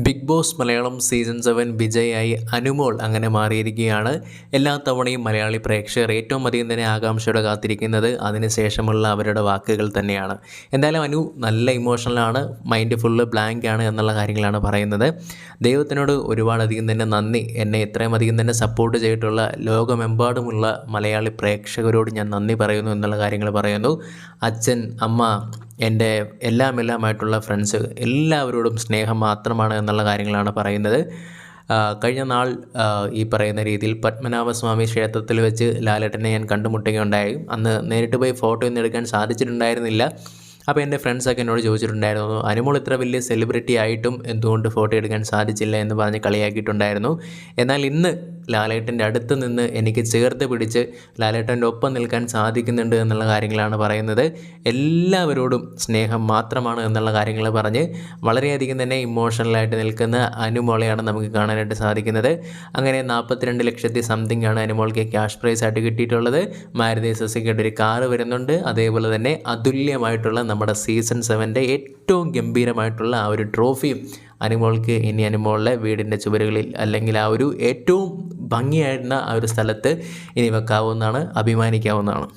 Big Boss Malayalam season 7 വിജയായി അനുമോൾ അങ്ങനെ മാറിയിരിക്കുകയാണ്. എല്ലാ തവണയും മലയാളി പ്രേക്ഷകർ ഏറ്റവും അധികം തന്നെ ആകാംക്ഷയോടെ കാത്തിരിക്കുന്നത് അതിനുശേഷമുള്ള അവരുടെ വാക്കുകൾ തന്നെയാണ്. എന്തായാലും അനു നല്ല ഇമോഷണലാണ്, മൈൻഡ് ഫുള്ള് ബ്ലാങ്ക് ആണ് എന്നുള്ള കാര്യങ്ങളാണ് പറയുന്നത്. ദൈവത്തിനോട് ഒരുപാടധികം തന്നെ നന്ദി, എന്നെ ഇത്രയും അധികം തന്നെ സപ്പോർട്ട് ചെയ്തിട്ടുള്ള ലോകമെമ്പാടുമുള്ള മലയാളി പ്രേക്ഷകരോട് ഞാൻ നന്ദി പറയുന്നു എന്നുള്ള കാര്യങ്ങൾ പറയുന്നു. അച്ഛൻ, അമ്മ, എൻ്റെ എല്ലാമായിട്ടുള്ള ഫ്രണ്ട്സ് എല്ലാവരോടും സ്നേഹം മാത്രമാണ് എന്നുള്ള കാര്യങ്ങളാണ് പറയുന്നത്. കഴിഞ്ഞ നാൾ ഈ പറയുന്ന രീതിയിൽ പത്മനാഭസ്വാമി ക്ഷേത്രത്തിൽ വെച്ച് ലാലേട്ടനെ ഞാൻ കണ്ടുമുട്ടുകയുണ്ടായി. അന്ന് നേരിട്ട് പോയി ഫോട്ടോ ഒന്നും എടുക്കാൻ സാധിച്ചിട്ടുണ്ടായിരുന്നില്ല. അപ്പോൾ എൻ്റെ ഫ്രണ്ട്സൊക്കെ എന്നോട് ചോദിച്ചിട്ടുണ്ടായിരുന്നു, അനുമോൾ ഇത്ര വലിയ സെലിബ്രിറ്റി ആയിട്ടും എന്തുകൊണ്ട് ഫോട്ടോ എടുക്കാൻ സാധിച്ചില്ല എന്ന് പറഞ്ഞ് കളിയാക്കിയിട്ടുണ്ടായിരുന്നു. എന്നാൽ ഇന്ന് ലാലേട്ടൻ്റെ അടുത്ത് നിന്ന് എനിക്ക് ചേർത്ത് പിടിച്ച് ലാലേട്ടൻ്റെ ഒപ്പം നിൽക്കാൻ സാധിക്കുന്നുണ്ട് എന്നുള്ള കാര്യങ്ങളാണ് പറയുന്നത്. എല്ലാവരോടും സ്നേഹം മാത്രമാണ് എന്നുള്ള കാര്യങ്ങൾ പറഞ്ഞ് വളരെയധികം തന്നെ ഇമോഷണലായിട്ട് നിൽക്കുന്ന അനുമോളെയാണ് നമുക്ക് കാണാനായിട്ട് സാധിക്കുന്നത്. അങ്ങനെ 42 ലക്ഷത്തി സംതിങ് ആണ് അനുമോൾക്ക് ക്യാഷ് പ്രൈസ് ആയിട്ട് കിട്ടിയിട്ടുള്ളത്. മാരുതി സുസുക്കിയുടെ ഒരു കാറ് വരുന്നുണ്ട്. അതേപോലെ തന്നെ അതുല്യമായിട്ടുള്ള നമ്മുടെ സീസൺ 7 ഏറ്റവും ഗംഭീരമായിട്ടുള്ള ആ ഒരു ട്രോഫിയും അനുമോൾക്ക് ഇനി അനുമോളുടെ വീടിൻ്റെ ചുവരുകളിൽ അല്ലെങ്കിൽ ആ ഒരു ഏറ്റവും ഭംഗിയായിരുന്ന ആ ഒരു സ്ഥലത്ത് ഇനി വെക്കാവുന്നതാണ്, അഭിമാനിക്കാവുന്നതാണ്.